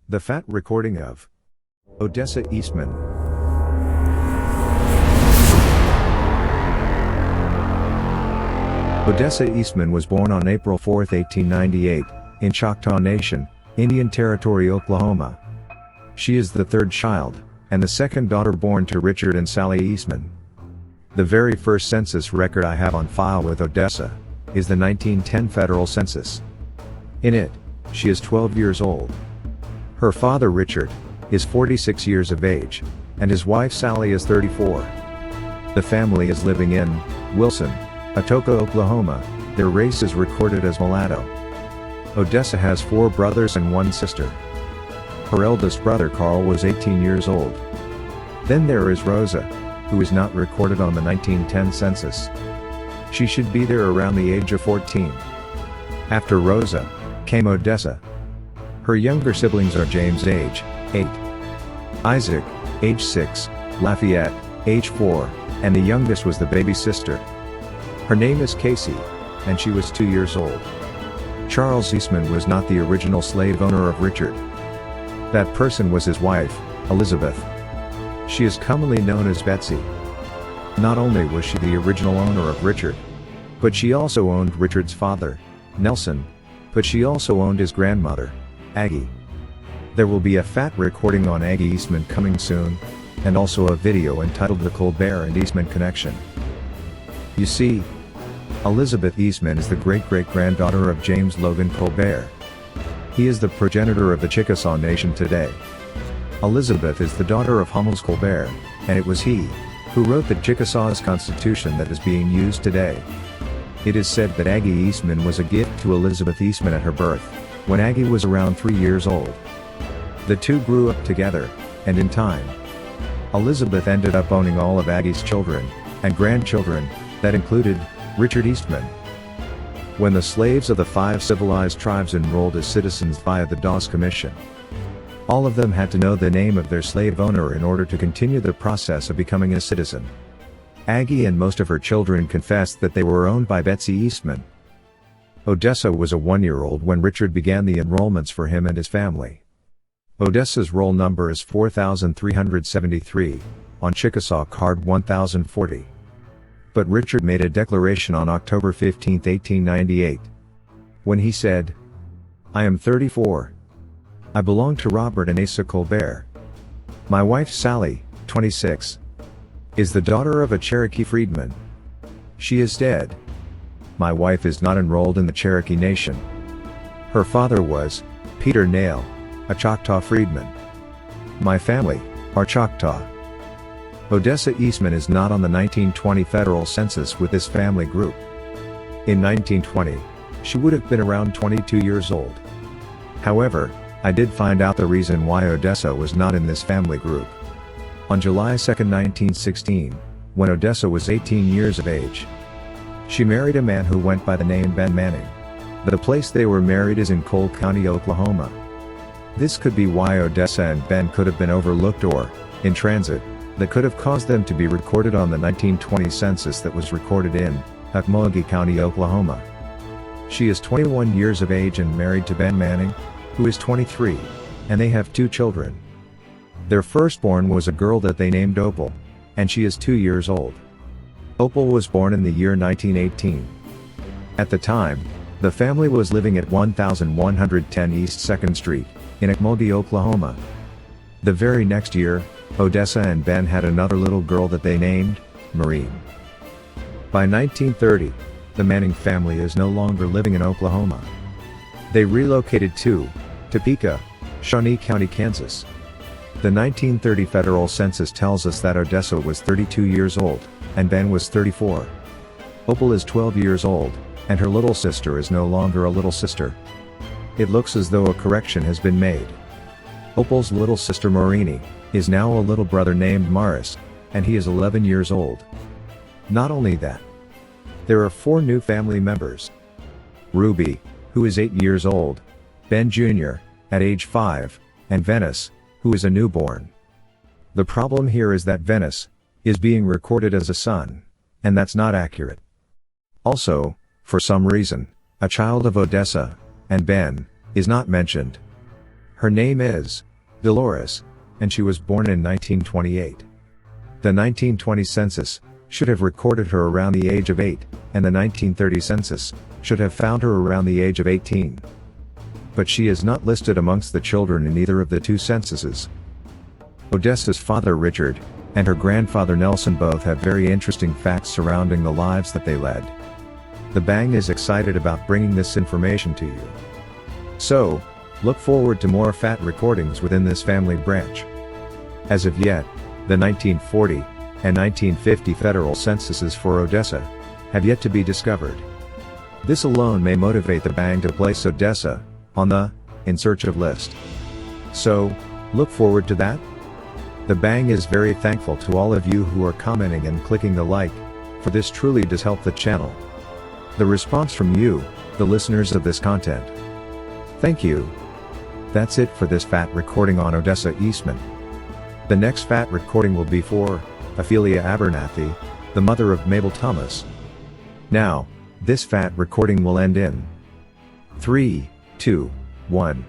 The fat recording of Odessa Eastman. Odessa Eastman was born on April 4, 1898, in Choctaw Nation, Indian Territory, Oklahoma. She is the third child, and the second daughter born to Richard and Sally Eastman. The very first census record I have on file with Odessa is the 1910 federal census. In it, she is 12 years old. Her father Richard is 46 years of age, and his wife Sally is 34. The family is living in Wilson, Atoka, Oklahoma. Their race is recorded as mulatto. Odessa has 4 brothers and 1 sister. Her eldest brother Carl was 18 years old. Then there is Rosa, who is not recorded on the 1910 census. She should be there around the age of 14. After Rosa came Odessa. Her younger siblings are James, age 8, Isaac, age 6, Lafayette, age 4, and the youngest was the baby sister. Her name is Casey, and she was 2 years old. Charles Eastman was not the original slave owner of Richard. That person was his wife, Elizabeth. She is commonly known as Betsy. Not only was she the original owner of Richard, but she also owned Richard's father, Nelson, but she also owned his grandmother, Aggie. There will be a fat recording on Aggie Eastman coming soon, and also a video entitled The Colbert and Eastman Connection. You see, Elizabeth Eastman is the great-great-granddaughter of James Logan Colbert. He is the progenitor of the Chickasaw Nation today. Elizabeth is the daughter of Hummel's Colbert, and it was he who wrote the Chickasaws Constitution that is being used today. It is said that Aggie Eastman was a gift to Elizabeth Eastman at her birth, when Aggie was around 3 years old. The two grew up together, and in time, Elizabeth ended up owning all of Aggie's children and grandchildren, that included Richard Eastman. When the slaves of the 5 civilized tribes enrolled as citizens via the Dawes Commission, all of them had to know the name of their slave owner in order to continue the process of becoming a citizen. Aggie and most of her children confessed that they were owned by Betsy Eastman. Odessa was a 1-year-old when Richard began the enrollments for him and his family. Odessa's roll number is 4373, on Chickasaw card 1040. But Richard made a declaration on October 15, 1898. When he said, "I am 34. I belong to Robert and Asa Colbert. My wife Sally, 26, is the daughter of a Cherokee freedman. She is dead. My wife is not enrolled in the Cherokee Nation. Her father was Peter Nail, a Choctaw freedman. My family are Choctaw." Odessa Eastman is not on the 1920 federal census with this family group. In 1920, she would have been around 22 years old. However, I did find out the reason why Odessa was not in this family group. On July 2, 1916, when Odessa was 18 years of age, she married a man who went by the name Ben Manning. The place they were married is in Cole County, Oklahoma. This could be why Odessa and Ben could have been overlooked or, in transit, that could have caused them to be recorded on the 1920 census that was recorded in Ocmulgee County, Oklahoma. She is 21 years of age and married to Ben Manning, who is 23, and they have 2 children. Their firstborn was a girl that they named Opal, and she is 2 years old. Opal was born in the year 1918. At the time, the family was living at 1110 East 2nd Street, in Ocmulgee, Oklahoma. The very next year, Odessa and Ben had another little girl that they named Maureen. By 1930, the Manning family is no longer living in Oklahoma. They relocated to Topeka, Shawnee County, Kansas. The 1930 federal census tells us that Odessa was 32 years old, and Ben was 34. Opal is 12 years old, and her little sister is no longer a little sister. It looks as though a correction has been made. Opal's little sister Maureen is now a little brother named Morris, and he is 11 years old. Not only that, there are 4 new family members. Ruby, who is 8 years old, Ben Jr., at age 5, and Venice, who is a newborn. The problem here is that Venice is being recorded as a son, and that's not accurate. Also, for some reason, a child of Odessa and Ben is not mentioned. Her name is Dolores, and she was born in 1928. The 1920 census should have recorded her around the age of 8, and the 1930 census should have found her around the age of 18. But she is not listed amongst the children in either of the two censuses. Odessa's father Richard, and her grandfather Nelson both have very interesting facts surrounding the lives that they led. The Bang is excited about bringing this information to you. So, look forward to more fat recordings within this family branch. As of yet, the 1940 and 1950 federal censuses for Odessa have yet to be discovered. This alone may motivate the Bang to place Odessa on the In Search of list. So, look forward to that. The Bang is very thankful to all of you who are commenting and clicking the like, for this truly does help the channel. The response from you, the listeners of this content. Thank you. That's it for this fat recording on Odessa Eastman. The next fat recording will be for Ophelia Abernathy, the mother of Mabel Thomas. Now, this fat recording will end in 3, 2, 1.